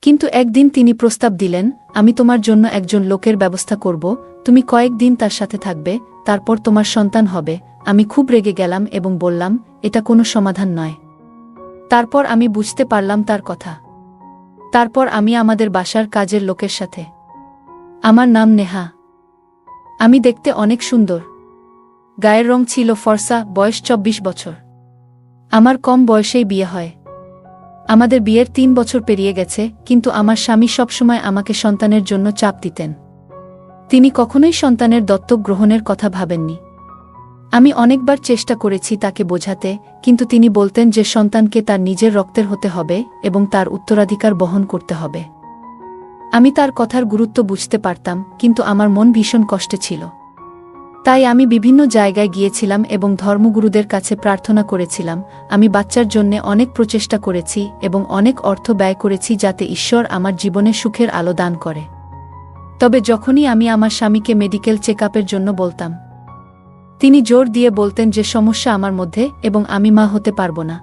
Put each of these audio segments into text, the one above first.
কিন্তু একদিন তিনি প্রস্তাব দিলেন, আমি তোমার জন্য একজন লোকের ব্যবস্থা করব, তুমি কয়েকদিন তার সাথে থাকবে, তারপর তোমার সন্তান হবে। আমি খুব রেগে গেলাম এবং বললাম, এটা কোনো সমাধান নয়। তারপর আমি বুঝতে পারলাম তার কথা। তারপর আমি আমাদের বাসার কাজের লোকের সাথে। আমার নাম নেহা। আমি দেখতে অনেক সুন্দর। গায়ের রং ছিল ফর্সা, বয়স 24 বছর। আমার কম বয়সেই বিয়ে হয়। আমাদের বিয়ের 3 বছর পেরিয়ে গেছে, কিন্তু আমার স্বামী সবসময় আমাকে সন্তানের জন্য চাপ দিতেন। তিনি কখনোই সন্তানের দত্তক গ্রহণের কথা ভাবেননি। আমি অনেকবার চেষ্টা করেছি তাকে বোঝাতে, কিন্তু তিনি বলতেন যে সন্তানকে তার নিজের রক্তের হতে হবে এবং তার উত্তরাধিকার বহন করতে হবে। আমি তার কথার গুরুত্ব বুঝতে পারতাম, কিন্তু আমার মন ভীষণ কষ্টে ছিল। তাই আমি বিভিন্ন জায়গায় গিয়েছিলাম এবং ধর্মগুরুদের কাছে প্রার্থনা করেছিলাম। আমি বাচ্চার জন্যে অনেক প্রচেষ্টা করেছি এবং অনেক অর্থ ব্যয় করেছি যাতে ঈশ্বর আমার জীবনে সুখের আলো দান করে। তবে যখনই আমি আমার স্বামীকে মেডিকেল চেকআপের জন্য বলতাম, তিনি জোর দিয়ে বলতেন যে সমস্যা আমার মধ্যে এবং আমি মা হতে পারব না।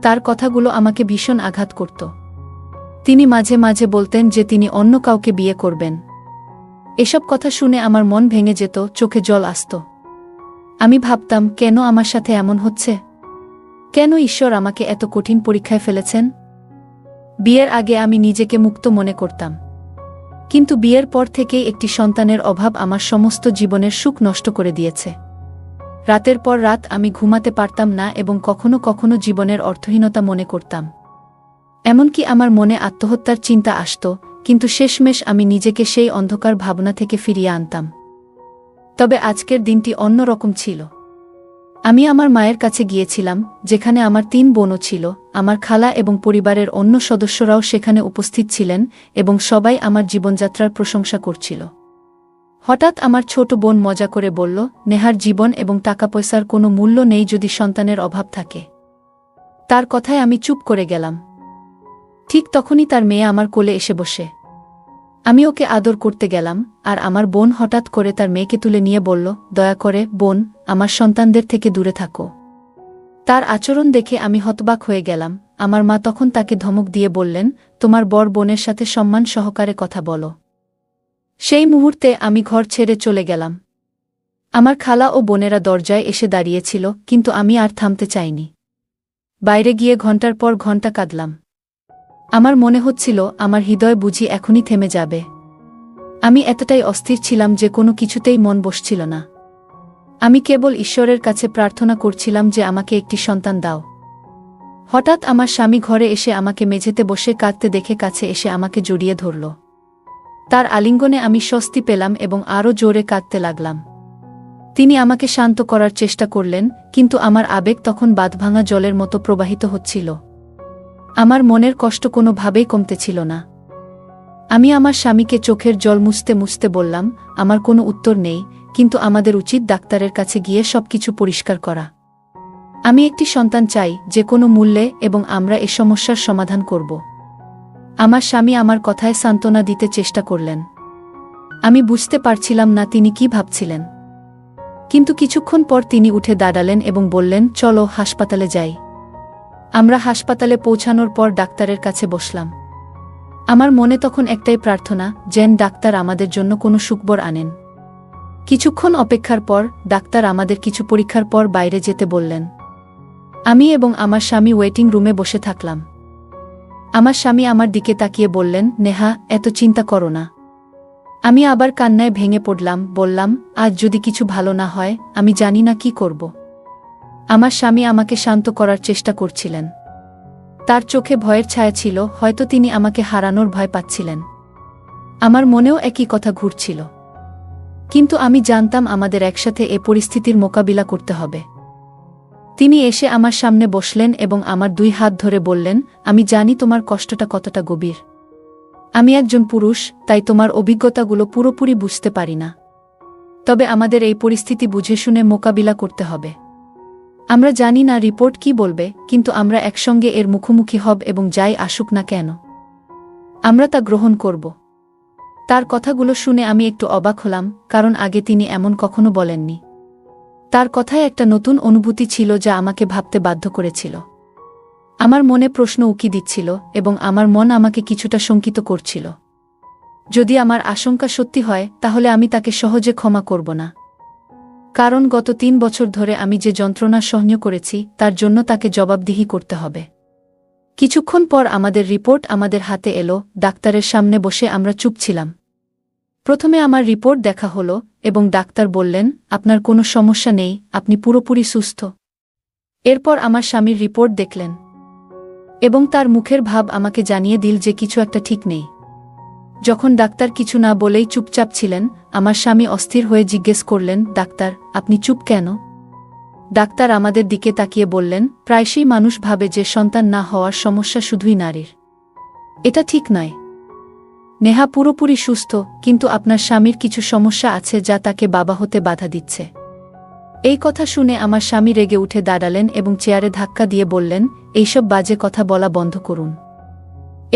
তার কথাগুলো আমাকে ভীষণ আঘাত করত। তিনি মাঝে মাঝে বলতেন যে তিনি অন্য কাউকে বিয়ে করবেন। এসব কথা শুনে আমার মন ভেঙে যেত, চোখে জল আসত। আমি ভাবতাম, কেন আমার সাথে এমন হচ্ছে? কেন ঈশ্বর আমাকে এত কঠিন পরীক্ষায় ফেলেছেন? বিয়ের আগে আমি নিজেকে মুক্ত মনে করতাম, কিন্তু বিয়ের পর থেকেই একটি সন্তানের অভাব আমার সমস্ত জীবনের সুখ নষ্ট করে দিয়েছে। রাতের পর রাত আমি ঘুমাতে পারতাম না এবং কখনো কখনো জীবনের অর্থহীনতা মনে করতাম। এমনকি আমার মনে আত্মহত্যার চিন্তা আসত, কিন্তু শেষমেশ আমি নিজেকে সেই অন্ধকার ভাবনা থেকে ফিরিয়ে আনতাম। তবে আজকের দিনটি অন্য রকম ছিল। আমি আমার মায়ের কাছে গিয়েছিলাম, যেখানে আমার 3 বোনও ছিল। আমার খালা এবং পরিবারের অন্য সদস্যরাও সেখানে উপস্থিত ছিলেন এবং সবাই আমার জীবনযাত্রার প্রশংসা করছিল। হঠাৎ আমার ছোট বোন মজা করে বলল, নেহার জীবন এবং টাকা পয়সার কোনো মূল্য নেই যদি সন্তানের অভাব থাকে। তার কথায় আমি চুপ করে গেলাম। ঠিক তখনই তার মেয়ে আমার কোলে এসে বসে। আমি ওকে আদর করতে গেলাম, আর আমার বোন হঠাৎ করে তার মেয়েকে তুলে নিয়ে বলল, দয়া করে বোন, আমার সন্তানদের থেকে দূরে থাকো। তার আচরণ দেখে আমি হতবাক হয়ে গেলাম। আমার মা তখন তাকে ধমক দিয়ে বললেন, তোমার বড় বোনের সাথে সম্মান সহকারে কথা বলো। সেই মুহূর্তে আমি ঘর ছেড়ে চলে গেলাম। আমার খালা ও বোনেরা দরজায় এসে দাঁড়িয়েছিল, কিন্তু আমি আর থামতে চাইনি। বাইরে গিয়ে ঘণ্টার পর ঘণ্টা কাঁদলাম। আমার মনে হচ্ছিল আমার হৃদয় বুঝি এখনই থেমে যাবে। আমি এতটাই অস্থির ছিলাম যে কোনো কিছুতেই মন বসছিল না। আমি কেবল ঈশ্বরের কাছে প্রার্থনা করছিলাম যে আমাকে একটি সন্তান দাও। হঠাৎ আমার স্বামী ঘরে এসে আমাকে মেঝেতে বসে কাঁদতে দেখে কাছে এসে আমাকে জড়িয়ে ধরল। তার আলিঙ্গনে আমি স্বস্তি পেলাম এবং আরও জোরে কাঁদতে লাগলাম। তিনি আমাকে শান্ত করার চেষ্টা করলেন, কিন্তু আমার আবেগ তখন বাঁধভাঙা জলের মতো প্রবাহিত হচ্ছিল। আমার মনের কষ্ট কোনোভাবেই কমতেছিল না। আমি আমার স্বামীকে চোখের জল মুছতে মুছতে বললাম, আমার কোনো উত্তর নেই, কিন্তু আমাদের উচিত ডাক্তারের কাছে গিয়ে সবকিছু পরিষ্কার করা। আমি একটি সন্তান চাই, যে কোনো মূল্যে, এবং আমরা এ সমস্যার সমাধান করব। আমার স্বামী আমার কথায় সান্ত্বনা দিতে চেষ্টা করলেন। আমি বুঝতে পারছিলাম না তিনি কি ভাবছিলেন। কিন্তু কিছুক্ষণ পর তিনি উঠে দাঁড়ালেন এবং বললেন, চলো হাসপাতালে যাই। আমরা হাসপাতালে পৌঁছানোর পর ডাক্তারের কাছে বসলাম। আমার মনে তখন একটাই প্রার্থনা, যেন ডাক্তার আমাদের জন্য কোনো সুখবর আনেন। কিছুক্ষণ অপেক্ষার পর ডাক্তার আমাদের কিছু পরীক্ষার পর বাইরে যেতে বললেন। আমি এবং আমার স্বামী ওয়েটিং রুমে বসে থাকলাম। আমার স্বামী আমার দিকে তাকিয়ে বললেন, নেহা, এত চিন্তা করো না। আমি আবার কান্নায় ভেঙে পড়লাম, বললাম, আজ যদি কিছু ভালো না হয়, আমি জানি না কি করব। আমার স্বামী আমাকে শান্ত করার চেষ্টা করছিলেন। তার চোখে ভয়ের ছায়া ছিল, হয়তো তিনি আমাকে হারানোর ভয় পাচ্ছিলেন। আমার মনেও একই কথা ঘুরছিল। কিন্তু আমি জানতাম আমাদের একসাথে এ পরিস্থিতির মোকাবিলা করতে হবে। তিনি এসে আমার সামনে বসলেন এবং আমার 2 হাত ধরে বললেন, আমি জানি তোমার কষ্টটা কতটা গভীর। আমি একজন পুরুষ, তাই তোমার অভিজ্ঞতাগুলো পুরোপুরি বুঝতে পারি না। তবে আমাদের এই পরিস্থিতি বুঝে শুনে মোকাবিলা করতে হবে। আমরা জানি না রিপোর্ট কি বলবে, কিন্তু আমরা একসঙ্গে এর মুখোমুখি হব এবং যাই আসুক না কেন, আমরা তা গ্রহণ করব। তার কথাগুলো শুনে আমি একটু অবাক হলাম, কারণ আগে তিনি এমন কখনো বলেননি। তার কথায় একটা নতুন অনুভূতি ছিল যা আমাকে ভাবতে বাধ্য করেছিল। আমার মনে প্রশ্ন উকি দিচ্ছিল এবং আমার মন আমাকে কিছুটা শঙ্কিত করছিল। যদি আমার আশঙ্কা সত্যি হয় তাহলে আমি তাকে সহজে ক্ষমা করব না। কারণ গত 3 বছর ধরে আমি যে যন্ত্রণা সহ্য করেছি তার জন্য তাকে জবাবদিহি করতে হবে। কিছুক্ষণ পর আমাদের রিপোর্ট আমাদের হাতে এলো। ডাক্তারের সামনে বসে আমরা চুপ ছিলাম। প্রথমে আমার রিপোর্ট দেখা হলো এবং ডাক্তার বললেন, আপনার কোনো সমস্যা নেই, আপনি পুরোপুরি সুস্থ। এরপর আমার স্বামীর রিপোর্ট দেখলেন এবং তার মুখের ভাব আমাকে জানিয়ে দিল যে কিছু একটা ঠিক নেই। যখন ডাক্তার কিছু না বলেই চুপচাপ ছিলেন, আমার স্বামী অস্থির হয়ে জিজ্ঞেস করলেন, ডাক্তার, আপনি চুপ কেন? ডাক্তার আমাদের দিকে তাকিয়ে বললেন, প্রায়শই মানুষ ভাবে যে সন্তান না হওয়ার সমস্যা শুধুই নারীর। এটা ঠিক নয়। নেহা পুরোপুরি সুস্থ, কিন্তু আপনার স্বামীর কিছু সমস্যা আছে যা তাকে বাবা হতে বাধা দিচ্ছে। এই কথা শুনে আমার স্বামী রেগে উঠে দাঁড়ালেন এবং চেয়ারে ধাক্কা দিয়ে বললেন, এইসব বাজে কথা বলা বন্ধ করুন।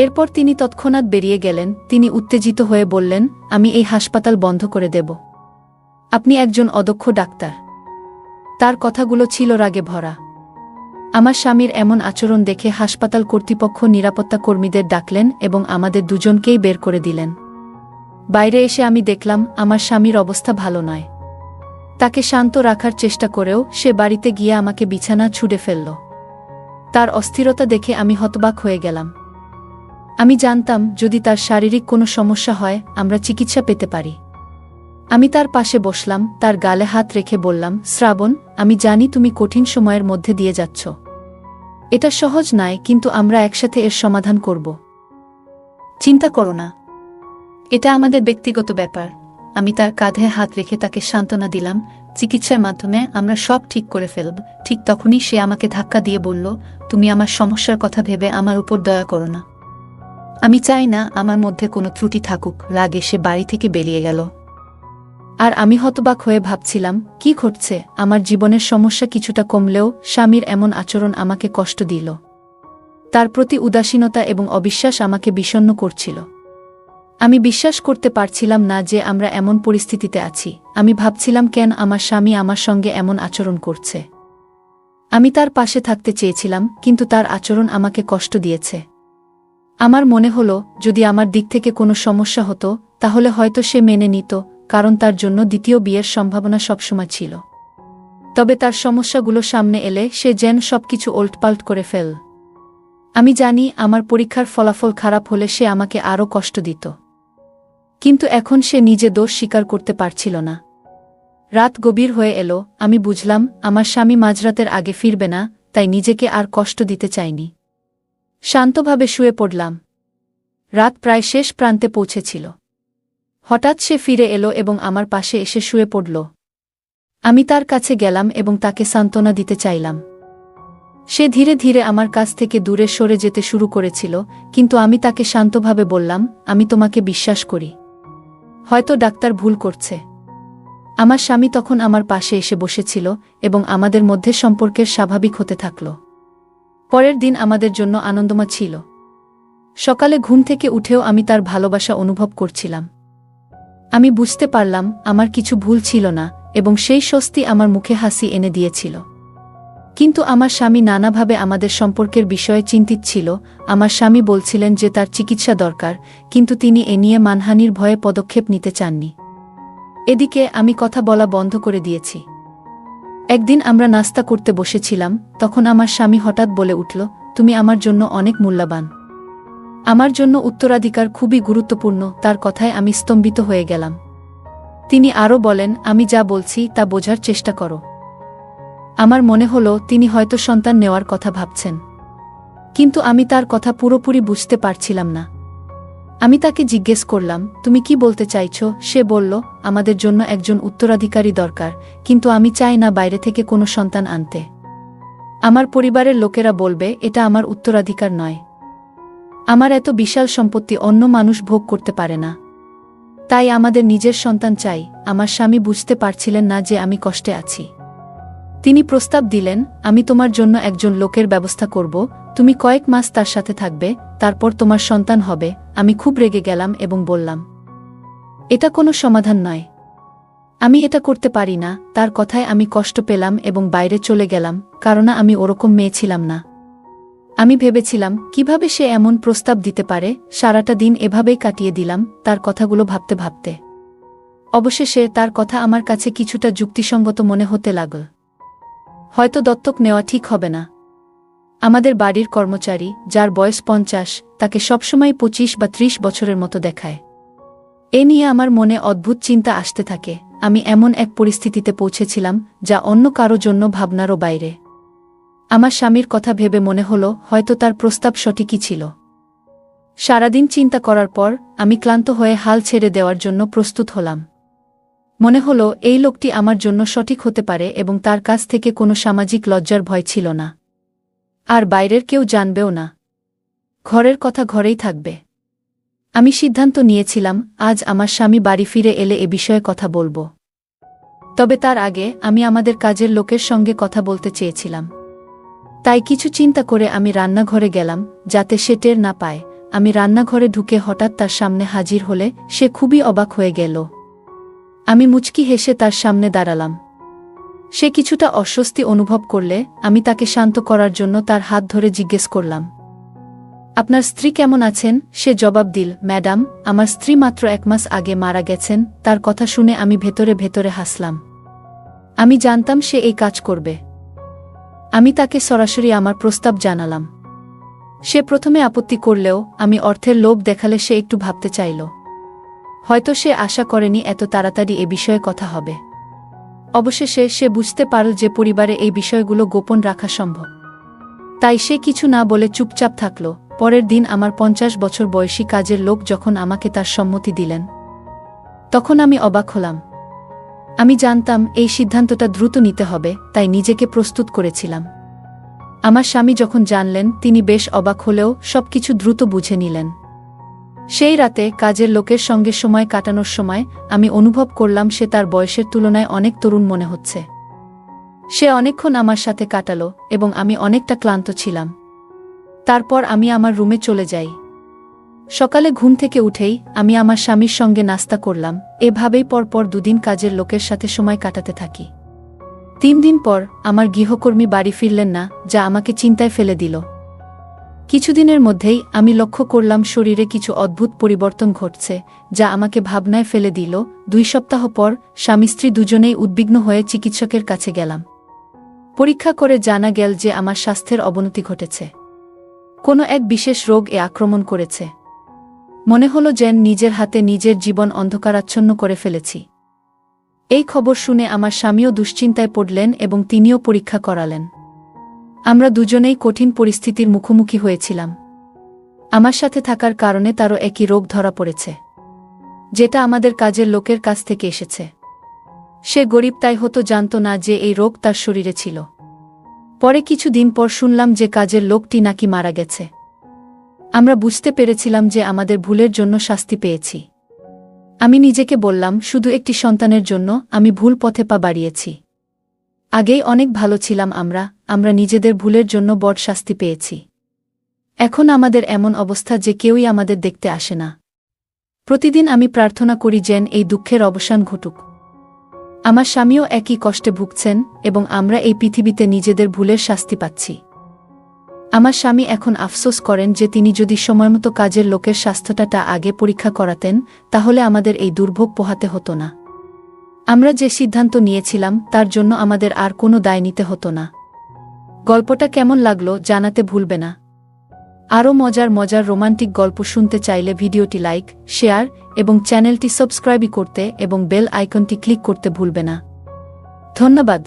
এরপর তিনি তৎক্ষণাৎ বেরিয়ে গেলেন। তিনি উত্তেজিত হয়ে বললেন, আমি এই হাসপাতাল বন্ধ করে দেব। আপনি একজন অদক্ষ ডাক্তার। তার কথাগুলো ছিল রাগে ভরা। আমার স্বামীর এমন আচরণ দেখে হাসপাতাল কর্তৃপক্ষ নিরাপত্তা কর্মীদের ডাকলেন এবং আমাদের দুজনকেই বের করে দিলেন। বাইরে এসে আমি দেখলাম আমার স্বামীর অবস্থা ভালো নয়। তাকে শান্ত রাখার চেষ্টা করেও সে বাড়িতে গিয়ে আমাকে বিছানা ছুঁড়ে ফেলল। তার অস্থিরতা দেখে আমি হতবাক হয়ে গেলাম। আমি জানতাম যদি তার শারীরিক কোনো সমস্যা হয় আমরা চিকিৎসা পেতে পারি। আমি তার পাশে বসলাম, তার গালে হাত রেখে বললাম, শ্রাবণ, আমি জানি তুমি কঠিন সময়ের মধ্যে দিয়ে যাচ্ছ। এটা সহজ নয়, কিন্তু আমরা একসাথে এর সমাধান করব। চিন্তা করো না, এটা আমাদের ব্যক্তিগত ব্যাপার। আমি তার কাঁধে হাত রেখে তাকে সান্ত্বনা দিলাম, চিকিৎসার মাধ্যমে আমরা সব ঠিক করে ফেলব। ঠিক তখনই সে আমাকে ধাক্কা দিয়ে বলল, তুমি আমার সমস্যার কথা ভেবে আমার উপর দয়া করো না। আমি চাই না আমার মধ্যে কোনো ত্রুটি থাকুক। রাগে সে বাড়ি থেকে বেরিয়ে গেল। আর আমি হতবাক হয়ে ভাবছিলাম, কি ঘটছে? আমার জীবনের সমস্যা কিছুটা কমলেও স্বামীর এমন আচরণ আমাকে কষ্ট দিল। তার প্রতি উদাসীনতা এবং অবিশ্বাস আমাকে বিষণ্ণ করছিল। আমি বিশ্বাস করতে পারছিলাম না যে আমরা এমন পরিস্থিতিতে আছি। আমি ভাবছিলাম, কেন আমার স্বামী আমার সঙ্গে এমন আচরণ করছে? আমি তার পাশে থাকতে চেয়েছিলাম, কিন্তু তার আচরণ আমাকে কষ্ট দিয়েছে। আমার মনে হলো, যদি আমার দিক থেকে কোনো সমস্যা হতো তাহলে হয়তো সে মেনে নিত, কারণ তার জন্য দ্বিতীয় বিয়ের সম্ভাবনা সবসময় ছিল। তবে তার সমস্যাগুলো সামনে এলে সে যেন সবকিছু ওলটপাল্ট করে ফেল। আমি জানি আমার পরীক্ষার ফলাফল খারাপ হলে সে আমাকে আরও কষ্ট দিত, কিন্তু এখন সে নিজে দোষ স্বীকার করতে পারছিল না। রাত গভীর হয়ে এলো। আমি বুঝলাম আমার স্বামী মাঝরাতের আগে ফিরবে না, তাই নিজেকে আর কষ্ট দিতে চাইনি। শান্তভাবে শুয়ে পড়লাম। রাত প্রায় শেষ প্রান্তে পৌঁছেছিল। হঠাৎ সে ফিরে এলো এবং আমার পাশে এসে শুয়ে পড়ল। আমি তার কাছে গেলাম এবং তাকে সান্ত্বনা দিতে চাইলাম। সে ধীরে ধীরে আমার কাছ থেকে দূরে সরে যেতে শুরু করেছিল, কিন্তু আমি তাকে শান্তভাবে বললাম, আমি তোমাকে বিশ্বাস করি। হয়তো ডাক্তার ভুল করছে। আমার স্বামী তখন আমার পাশে এসে বসেছিল এবং আমাদের মধ্যে সম্পর্কের স্বাভাবিক হতে থাকল। পরের দিন আমাদের জন্য আনন্দময় ছিল। সকালে ঘুম থেকে উঠেও আমি তার ভালোবাসা অনুভব করছিলাম। আমি বুঝতে পারলাম আমার কিছু ভুল ছিল না এবং সেই স্বস্তি আমার মুখে হাসি এনে দিয়েছিল। কিন্তু আমার স্বামী নানাভাবে আমাদের সম্পর্কের বিষয়ে চিন্তিত ছিল। আমার স্বামী বলছিলেন যে তার চিকিৎসা দরকার, কিন্তু তিনি এ নিয়ে মানহানির ভয়ে পদক্ষেপ নিতে চাননি। এদিকে আমি কথা বলা বন্ধ করে দিয়েছি। একদিন আমরা নাস্তা করতে বসেছিলাম, তখন আমার স্বামী হঠাৎ বলে উঠল, তুমি আমার জন্য অনেক মূল্যবান। আমার জন্য উত্তরাধিকার খুবই গুরুত্বপূর্ণ। তার কথায় আমি স্তম্ভিত হয়ে গেলাম। তিনি আরও বলেন, আমি যা বলছি তা বোঝার চেষ্টা করো। আমার মনে হলো তিনি হয়তো সন্তান নেওয়ার কথা ভাবছেন, কিন্তু আমি তার কথা পুরোপুরি বুঝতে পারছিলাম না। আমি তাকে জিজ্ঞেস করলাম, তুমি কি বলতে চাইছো? সে বলল, আমাদের জন্য একজন উত্তরাধিকারী দরকার, কিন্তু আমি চাই না বাইরে থেকে কোনো সন্তান আনতে। আমার পরিবারের লোকেরা বলবে এটা আমার উত্তরাধিকার নয়। আমার এত বিশাল সম্পত্তি অন্য মানুষ ভোগ করতে পারে না। তাই আমাদের নিজের সন্তান চাই। আমার স্বামী বুঝতে পারছিলেন না যে আমি কষ্টে আছি। তিনি প্রস্তাব দিলেন, আমি তোমার জন্য একজন লোকের ব্যবস্থা করব, তুমি কয়েক মাস তার সাথে থাকবে, তারপর তোমার সন্তান হবে। আমি খুব রেগে গেলাম এবং বললাম, এটা কোনো সমাধান নয়। আমি এটা করতে পারি না। তার কথায় আমি কষ্ট পেলাম এবং বাইরে চলে গেলাম, কারণ আমি ওরকম মেয়ে ছিলাম না। আমি ভেবেছিলাম কিভাবে সে এমন প্রস্তাব দিতে পারে। সারাটা দিন এভাবেই কাটিয়ে দিলাম তার কথাগুলো ভাবতে ভাবতে। অবশেষে তার কথা আমার কাছে কিছুটা যুক্তিসঙ্গত মনে হতে লাগল। হয়তো দত্তক নেওয়া ঠিক হবে না। আমাদের বাড়ির কর্মচারী, যার বয়স 50, তাকে সবসময় 25 বা 30 বছরের মতো দেখায়। এ নিয়ে আমার মনে অদ্ভুত চিন্তা আসতে থাকে। আমি এমন এক পরিস্থিতিতে পৌঁছেছিলাম যা অন্য কারো জন্য ভাবনারও বাইরে। আমার স্বামীর কথা ভেবে মনে হলো হয়তো তার প্রস্তাব সঠিকই ছিল। সারাদিন চিন্তা করার পর আমি ক্লান্ত হয়ে হাল ছেড়ে দেওয়ার জন্য প্রস্তুত হলাম। মনে হলো এই লোকটি আমার জন্য সঠিক হতে পারে এবং তার কাছ থেকে কোনো সামাজিক লজ্জার ভয় ছিল না। আর বাইরের কেউ জানবেও না। ঘরের কথা ঘরেই থাকবে। আমি সিদ্ধান্ত নিয়েছিলাম আজ আমার স্বামী বাড়ি ফিরে এলে এ বিষয়ে কথা বলবো। তবে তার আগে আমি আমাদের কাজের লোকের সঙ্গে কথা বলতে চেয়েছিলাম। তাই কিছু চিন্তা করে আমি রান্নাঘরে গেলাম, যাতে সে টের না পায়। আমি রান্নাঘরে ঢুকে হঠাৎ তার সামনে হাজির হলে সে খুবই অবাক হয়ে গেল। আমি মুচকি হেসে তার সামনে দাঁড়ালাম। সে কিছুটা অস্বস্তি অনুভব করলে আমি তাকে শান্ত করার জন্য তার হাত ধরে জিজ্ঞেস করলাম, আপনার স্ত্রী কেমন আছেন? সে জবাব দিল, ম্যাডাম, আমার স্ত্রী মাত্র 1 মাস আগে মারা গেছেন। তার কথা শুনে আমি ভেতরে ভেতরে হাসলাম। আমি জানতাম সে এই কাজ করবে। আমি তাকে সরাসরি আমার প্রস্তাব জানালাম। সে প্রথমে আপত্তি করলেও আমি অর্থের লোভ দেখালে সে একটু ভাবতে চাইল। হয়তো সে আশা করেনি এত তাড়াতাড়ি এ বিষয়ে কথা হবে। অবশেষে সে বুঝতে পারল যে পরিবারে এই বিষয়গুলো গোপন রাখা সম্ভব। তাই সে কিছু না বলে চুপচাপ থাকল। পরের দিন আমার 50 বছর বয়সী কাজের লোক যখন আমাকে তার সম্মতি দিলেন, তখন আমি অবাক হলাম। আমি জানতাম এই সিদ্ধান্তটা দ্রুত নিতে হবে, তাই নিজেকে প্রস্তুত করেছিলাম। আমার স্বামী যখন জানলেন, তিনি বেশ অবাক হলেও সবকিছু দ্রুত বুঝে নিলেন। সেই রাতে কাজের লোকের সঙ্গে সময় কাটানোর সময় আমি অনুভব করলাম সে তার বয়সের তুলনায় অনেক তরুণ মনে হচ্ছে। সে অনেকক্ষণ আমার সাথে কাটালো এবং আমি অনেকটা ক্লান্ত ছিলাম। তারপর আমি আমার রুমে চলে যাই। সকালে ঘুম থেকে উঠেই আমি আমার স্বামীর সঙ্গে নাস্তা করলাম। এভাবেই পরপর 2 দিন কাজের লোকের সাথে সময় কাটাতে থাকি। 3 দিন পর আমার গৃহকর্মী বাড়ি ফিরলেন না, যা আমাকে চিন্তায় ফেলে দিল। কিছুদিনের মধ্যেই আমি লক্ষ্য করলাম শরীরে কিছু অদ্ভুত পরিবর্তন ঘটছে, যা আমাকে ভাবনায় ফেলে দিল। 2 সপ্তাহ পর স্বামী স্ত্রী দুজনেই উদ্বিগ্ন হয়ে চিকিৎসকের কাছে গেলাম। পরীক্ষা করে জানা গেল যে আমার স্বাস্থ্যের অবনতি ঘটেছে। কোনো এক বিশেষ রোগ আক্রমণ করেছে। মনে হলো যেন নিজের হাতে নিজের জীবন অন্ধকারাচ্ছন্ন করে ফেলেছি। এই খবর শুনে আমার স্বামীও দুশ্চিন্তায় পড়লেন এবং তিনিও পরীক্ষা করালেন। আমরা দুজনেই কঠিন পরিস্থিতির মুখোমুখি হয়েছিলাম। আমার সাথে থাকার কারণে তারও একই রোগ ধরা পড়েছে, যেটা আমাদের কাজের লোকের কাছ থেকে এসেছে। সে গরিব, তাই হয়তো জানত না যে এই রোগ তার শরীরে ছিল। পরে কিছু দিন পর শুনলাম যে কাজের লোকটি নাকি মারা গেছে। আমরা বুঝতে পেরেছিলাম যে আমাদের ভুলের জন্য শাস্তি পেয়েছি। আমি নিজেকে বললাম, শুধু একটি সন্তানের জন্য আমি ভুল পথে পা বাড়িয়েছি। আগেই অনেক ভালো ছিলাম আমরা নিজেদের ভুলের জন্য বড় শাস্তি পেয়েছি। এখন আমাদের এমন অবস্থা যে কেউই আমাদের দেখতে আসে না। প্রতিদিন আমি প্রার্থনা করি যেন এই দুঃখের অবসান ঘটুক। আমার স্বামীও একই কষ্টে ভুগছেন এবং আমরা এই পৃথিবীতে নিজেদের ভুলের শাস্তি পাচ্ছি। আমার স্বামী এখন আফসোস করেন যে তিনি যদি সময়মতো কাজের লোকের স্বাস্থ্যটা আগে পরীক্ষা করাতেন, তাহলে আমাদের এই দুর্ভোগ পোহাতে হতো না। আমরা যে সিদ্ধান্ত নিয়েছিলাম তার জন্য আমাদের আর কোনো দায় নিতে হতো না। গল্পটা কেমন লাগলো জানাতে ভুলবে না। আরও মজার মজার রোমান্টিক গল্প শুনতে চাইলে ভিডিওটি লাইক, শেয়ার এবং চ্যানেলটি সাবস্ক্রাইব করতে এবং বেল আইকনটি ক্লিক করতে ভুলবে না। ধন্যবাদ।